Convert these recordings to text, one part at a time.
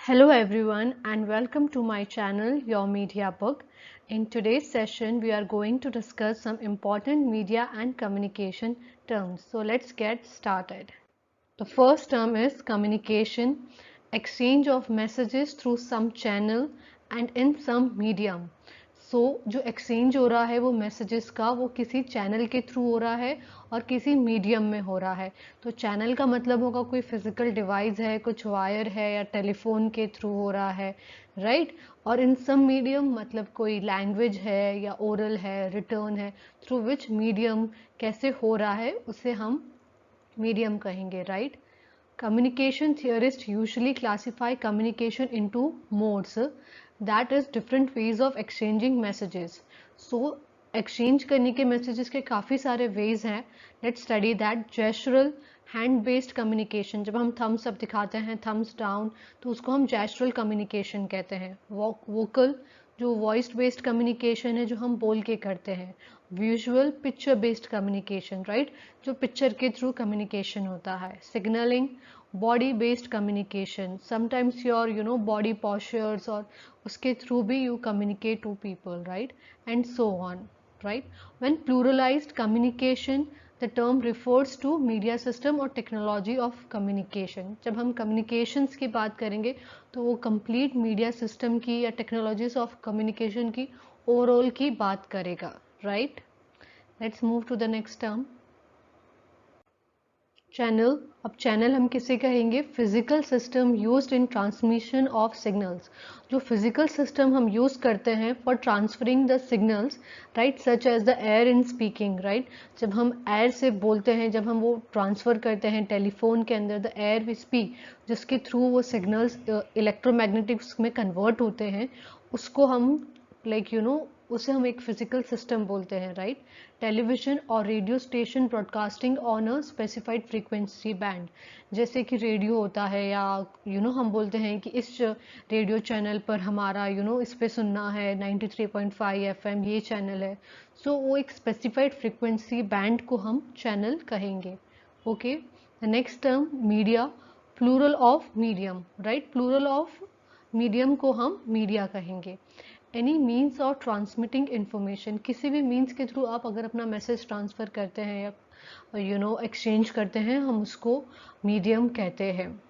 Hello everyone and welcome to my channel Your Media Book. In today's session we are going to discuss some important media and communication terms. So let's get started. The first term is communication, exchange of messages through some channel and in some medium. जो exchange हो रहा है वो messages का वो किसी channel के through हो रहा है और किसी मीडियम में हो रहा है। तो चैनल का मतलब होगा कोई फिजिकल डिवाइस है, कुछ वायर है या टेलीफोन के थ्रू हो रहा है, राइट। और इन सम मीडियम मतलब कोई लैंग्वेज है या ओरल है, रिटर्न है, थ्रू विच मीडियम कैसे हो रहा है उसे हम मीडियम कहेंगे, right. Communication theorists usually classify communication into modes, that is different ways of exchanging messages. So exchange करने के messages के काफ़ी सारे ways हैं. Let's study that. Gestural hand based communication, जब हम thumbs up दिखाते हैं, thumbs down, तो उसको हम gestural communication कहते हैं. Vocal जो वॉइस बेस्ड कम्युनिकेशन है जो हम बोल के करते हैं. Visual picture based communication, right, जो पिक्चर के थ्रू कम्युनिकेशन होता है. Signalling body based communication, sometimes your body postures और उसके थ्रू भी you communicate to people, right, and so on, right. When pluralized communication the term refers to media system और technology of communication. जब हम communications की बात करेंगे तो वो कंप्लीट मीडिया सिस्टम की या टेक्नोलॉजीज ऑफ कम्युनिकेशन की ओवरऑल की बात करेगा, right. Let's move to the next term, channel. अब चैनल हम किसे कहेंगे? Physical system used in transmission of signals. जो फिजिकल सिस्टम हम यूज करते हैं for transferring the signals, right, such as the air in speaking, right. जब हम एयर से बोलते हैं, जब हम वो ट्रांसफर करते हैं टेलीफोन के अंदर, द एयर वी स्पीक, जिसके थ्रू वो सिग्नल्स इलेक्ट्रोमैग्नेटिक्स में कन्वर्ट होते हैं, उसको हम उसे हम एक फिजिकल सिस्टम बोलते हैं, राइट. टेलीविजन और radio station broadcasting on a specified frequency band, जैसे कि रेडियो होता है या हम बोलते हैं कि इस रेडियो चैनल पर हमारा इस पे सुनना है 93.5 एफएम, ये चैनल है. सो वो एक स्पेसिफाइड फ्रीक्वेंसी बैंड को हम चैनल कहेंगे. Okay. The next term media, plural of medium, right. Plural of medium को हम मीडिया कहेंगे. Any means of transmitting information, किसी भी मीन्स के थ्रू आप अगर अपना मैसेज ट्रांसफ़र करते हैं या एक्सचेंज करते हैं, हम उसको मीडियम कहते हैं.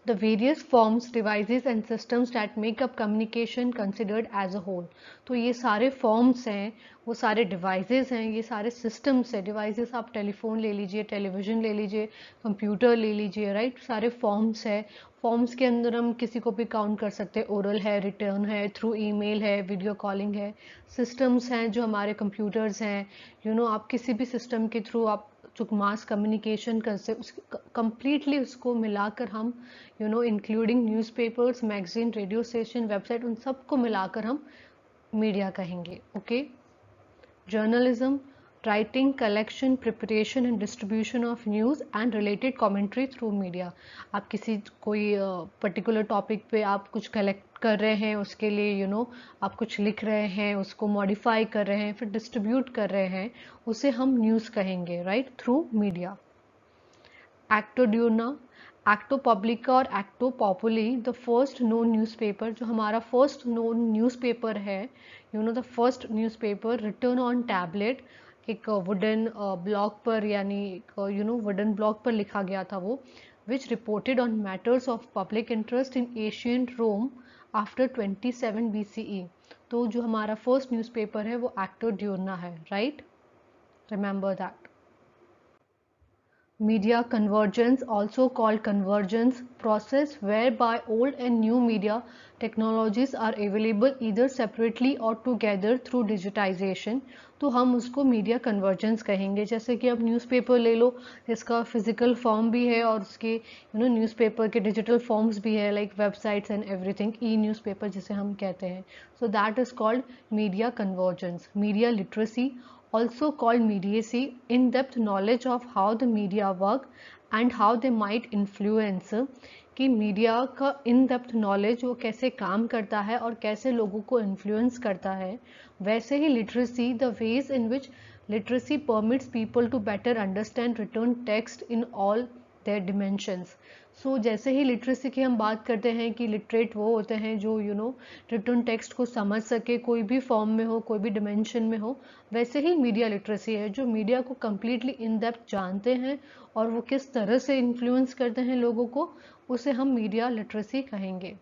The various forms, devices and systems that make up communication considered as a whole. तो ये सारे forms हैं, वो सारे devices हैं, ये सारे systems हैं. devices आप टेलीफोन ले लीजिए, टेलीविज़न ले लीजिए, कंप्यूटर ले लीजिए, राइट. सारे forms हैं. फॉर्म्स के अंदर हम किसी को भी काउंट कर सकते हैं. ओरल है, रिटर्न है, थ्रू ईमेल है, वीडियो कॉलिंग है. सिस्टम्स हैं जो हमारे कंप्यूटर्स हैं. आप किसी भी सिस्टम के थ्रू आप जो मास कम्युनिकेशन करते हैं उसकी कंप्लीटली उसको मिलाकर हम including newspapers, magazine, radio station, website, उन सबको मिलाकर हम मीडिया कहेंगे. Okay. Journalism, writing, collection, preparation and distribution of news and related commentary through media. आप किसी कोई पर्टिकुलर टॉपिक पे आप कुछ कलेक्ट कर रहे हैं, उसके लिए आप कुछ लिख रहे हैं, उसको मॉडिफाई कर रहे हैं, फिर डिस्ट्रीब्यूट कर रहे हैं, उसे हम न्यूज़ कहेंगे, right, through media. Acta Diurna, Acta Publica और Acta Populi, the first known newspaper, जो हमारा फर्स्ट नोन न्यूज़पेपर है, the first newspaper written on tablet, एक वुडन ब्लॉक पर, यानी वुडन ब्लॉक पर लिखा गया था वो, which reported on matters of public interest in ancient Rome after 27 BCE. तो जो हमारा फर्स्ट न्यूज़पेपर है वो एक्टो ड्यूना है, right. Remember that. Media convergence, also called convergence process, whereby old and new media technologies are available either separately or together through digitization. तो हम उसको media convergence कहेंगे. जैसे कि अब न्यूज़पेपर ले लो, जिसका फिजिकल फॉर्म भी है और उसके न्यूज़पेपर के डिजिटल फॉर्म्स भी है, like websites and everything, E newspaper जिसे हम कहते हैं. So that is called media convergence. Media literacy, also called mediacy, in-depth knowledge of how the media work and how they might influence. कि media का in depth knowledge वो कैसे काम करता है और कैसे लोगों को इन्फ्लुएंस करता है. वैसे ही literacy, the ways in which literacy permits people to better understand written text in all their dimensions. जैसे ही लिटरेसी की हम बात करते हैं कि लिटरेट वो होते हैं जो रिटन टेक्स्ट को समझ सके, कोई भी फॉर्म में हो, कोई भी डिमेंशन में हो, वैसे ही मीडिया लिटरेसी है जो मीडिया को कम्प्लीटली इन डेप्थ जानते हैं और वो किस तरह से इन्फ्लुएंस करते हैं लोगों को, उसे हम मीडिया लिटरेसी कहेंगे.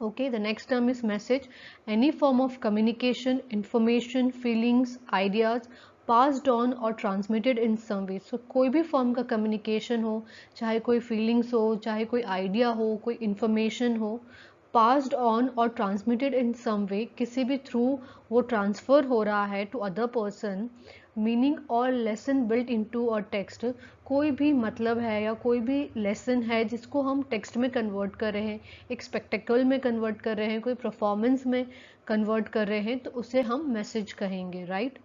Okay, the next term is message. Any form of communication, information, feelings, ideas passed on or transmitted in some way. So कोई भी फॉर्म का कम्युनिकेशन हो, चाहे कोई फीलिंग्स हो, चाहे कोई आइडिया हो, कोई इंफॉर्मेशन हो, passed on और transmitted in some way, किसी भी थ्रू वो ट्रांसफ़र हो रहा है टू अदर पर्सन, मीनिंग और lesson built into a text. कोई भी मतलब है या कोई भी लेसन है जिसको हम टेक्स्ट में कन्वर्ट कर रहे हैं, एक स्पेक्टेकल में कन्वर्ट कर रहे हैं, कोई परफॉर्मेंस में कन्वर्ट कर रहे हैं, तो उसे हम मैसेज कहेंगे, right.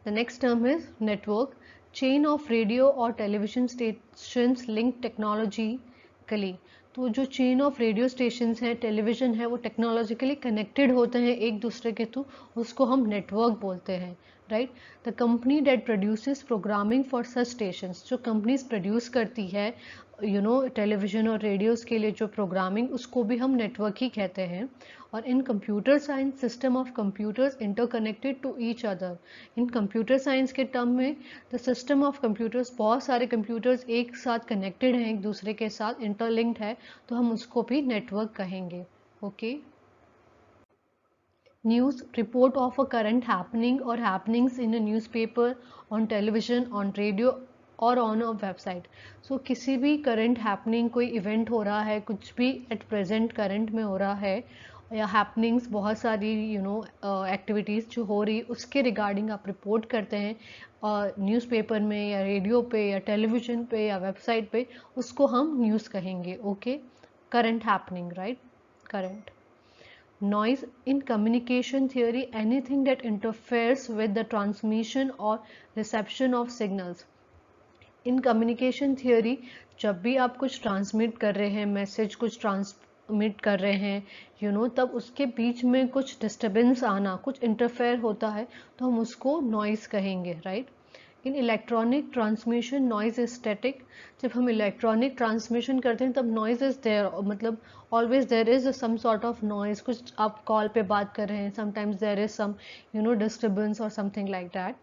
The next term is network. Chain of radio और टेलीविजन स्टेशंस लिंक टेक्नोलॉजिकली. तो जो चेन ऑफ रेडियो स्टेशंस हैं, टेलीविज़न है, वो टेक्नोलॉजिकली कनेक्टेड होते हैं एक दूसरे के थ्रू, उसको हम नेटवर्क बोलते हैं, right. The company that produces programming for such stations. जो कंपनीज प्रोड्यूस करती है टेलीविज़न और रेडियोज़ के लिए जो प्रोग्रामिंग, उसको भी हम नेटवर्क ही कहते हैं. और in computer science system of computers interconnected to each other. In computer science के टर्म में द सिस्टम ऑफ कंप्यूटर्स, बहुत सारे कंप्यूटर्स एक साथ कनेक्टेड हैं, एक दूसरे के साथ इंटरलिंक्ड है, तो हम उसको भी नेटवर्क कहेंगे. Okay. News, report of a current happening और happenings in a newspaper, on television, on radio और ऑन अ वेबसाइट. सो किसी भी करंट हैपनिंग, कोई इवेंट हो रहा है, कुछ भी एट प्रेजेंट करंट में हो रहा है, या हैपनिंग्स, बहुत सारी एक्टिविटीज़ जो हो रही, उसके रिगार्डिंग आप रिपोर्ट करते हैं न्यूज़पेपर में या रेडियो पे या टेलीविज़न पे या वेबसाइट पे, उसको हम न्यूज़ कहेंगे. Okay. Current happening, right. Current. Noise. In communication theory, anything that interferes with the transmission or reception of signals. In communication theory, जब भी आप कुछ ट्रांसमिट कर रहे हैं, मैसेज कुछ ट्रांसमिट कर रहे हैं, तब उसके बीच में कुछ डिस्टर्बेंस आना, कुछ इंटरफेयर होता है, तो हम उसको नॉइज कहेंगे, right. In electronic transmission noise is static. जब हम इलेक्ट्रॉनिक ट्रांसमिशन करते हैं तब नॉइज इज देयर, मतलब always there is some sort of noise. कुछ आप कॉल पे बात कर रहे हैं, sometimes there is some disturbance और something like that.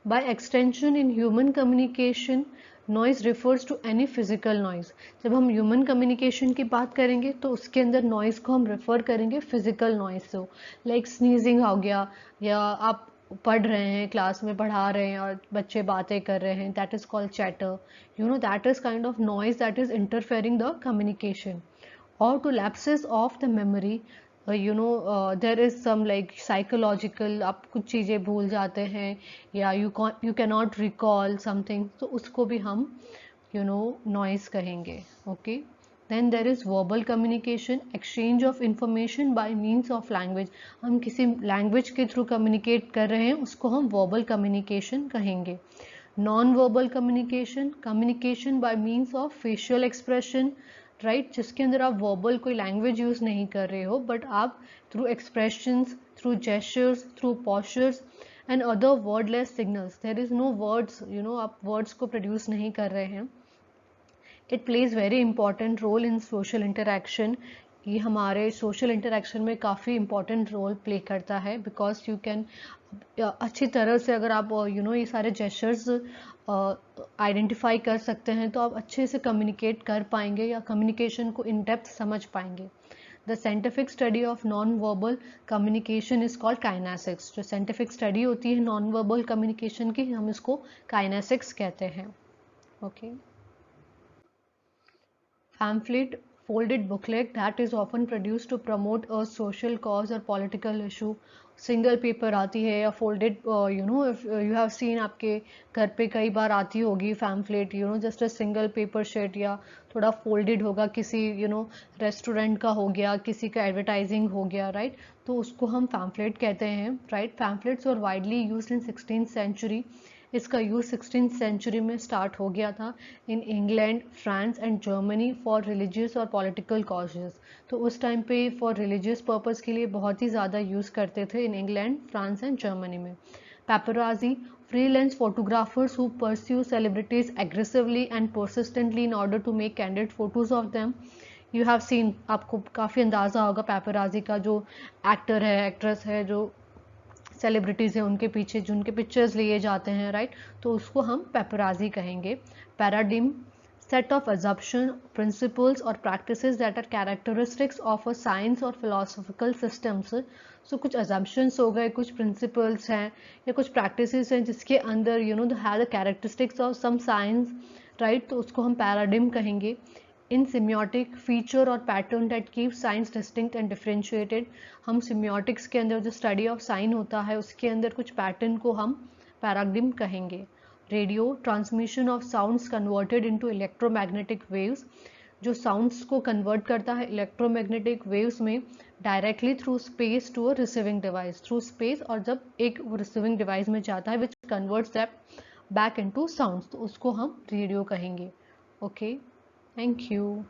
By extension in human communication, noise refers to any physical noise. जब हम ह्यूमन कम्युनिकेशन की बात करेंगे तो उसके अंदर नॉइज को हम रेफर करेंगे फिजिकल नॉइज से, लाइक स्नीजिंग हो गया, या आप पढ़ रहे हैं, क्लास में पढ़ा रहे हैं और बच्चे बातें कर रहे हैं, that is called chatter. That is kind of noise that is interfering the communication. और to lapses of the memory, there is some like psychological, आप कुछ चीज़ें भूल जाते हैं या you can not recall something, तो उसको भी हम नॉइज कहेंगे. Okay. Then there is verbal communication, exchange of information by means of language. हम किसी लैंग्वेज के थ्रू कम्युनिकेट कर रहे हैं, उसको हम verbal communication कहेंगे. Non-verbal communication, communication by means of facial expression, right? जिसके अंदर आप verbal कोई लैंग्वेज यूज़ नहीं कर रहे हो, बट आप through expressions, through gestures, through postures and other wordless signals. There is no words, आप words को produce नहीं कर रहे हैं. It plays very important role in social interaction. ये हमारे सोशल इंटरेक्शन में काफ़ी इंपॉर्टेंट रोल प्ले करता है, बिकॉज यू कैन अच्छी तरह से, अगर आप ये सारे जेस्चर्स आइडेंटिफाई कर सकते हैं तो आप अच्छे से कम्युनिकेट कर पाएंगे या कम्युनिकेशन को इन डेप्थ समझ पाएंगे. The scientific study of non verbal communication is called kinesics. जो साइंटिफिक स्टडी होती है नॉन वर्बल कम्युनिकेशन की, हम इसको काइनेसिक्स कहते हैं. Okay. Pamphlet, folded booklet that is often produced to promote a social cause or political issue. Single paper आती है या folded, if you have seen, आपके घर पे कई बार आती होगी pamphlet, just a single paper sheet, या थोड़ा फोल्डेड होगा, किसी रेस्टोरेंट का हो गया, किसी का एडवर्टाइजिंग हो गया, राइट. तो उसको हम पैम्फलेट कहते हैं, राइट. पैम्फलेट्स और widely used in 16th century. इसका यूज़ 16th सेंचुरी में स्टार्ट हो गया था in England, France and Germany for religious और पॉलिटिकल कॉजेज़. तो उस टाइम पे फॉर रिलीजियस पर्पज़ के लिए बहुत ही ज़्यादा यूज़ करते थे इन इंग्लैंड, फ्रांस एंड जर्मनी में. Paparazzi, freelance photographers who pursue celebrities aggressively and persistently in order to make candid photos of them. You have seen, आपको काफ़ी अंदाज़ा होगा paparazzi का, जो एक्टर है, एक्ट्रेस है, जो सेलिब्रिटीज़ हैं उनके पीछे जो उनके पिक्चर्स लिए जाते हैं, राइट, तो उसको हम पेपराजी कहेंगे. Paradigm, set of assumption, principles or practices that are characteristics of a science or philosophical systems. So कुछ assumptions हो गए, कुछ principles हैं या कुछ practices हैं जिसके अंदर have the characteristics of some science, right, तो उसको हम paradigm कहेंगे. In semiotic, feature और pattern that keep science distinct and differentiated. हम semiotics के अंदर जो study of sign होता है उसके अंदर कुछ pattern को हम paradigm कहेंगे. Radio, transmission of sounds converted into electromagnetic waves, जो साउंड्स को कन्वर्ट करता है इलेक्ट्रोमैग्नेटिक वेव्स में directly through space to a receiving device, through space, और जब एक रिसीविंग डिवाइस में जाता है which converts that back into sounds, तो उसको हम रेडियो कहेंगे. Okay, thank you.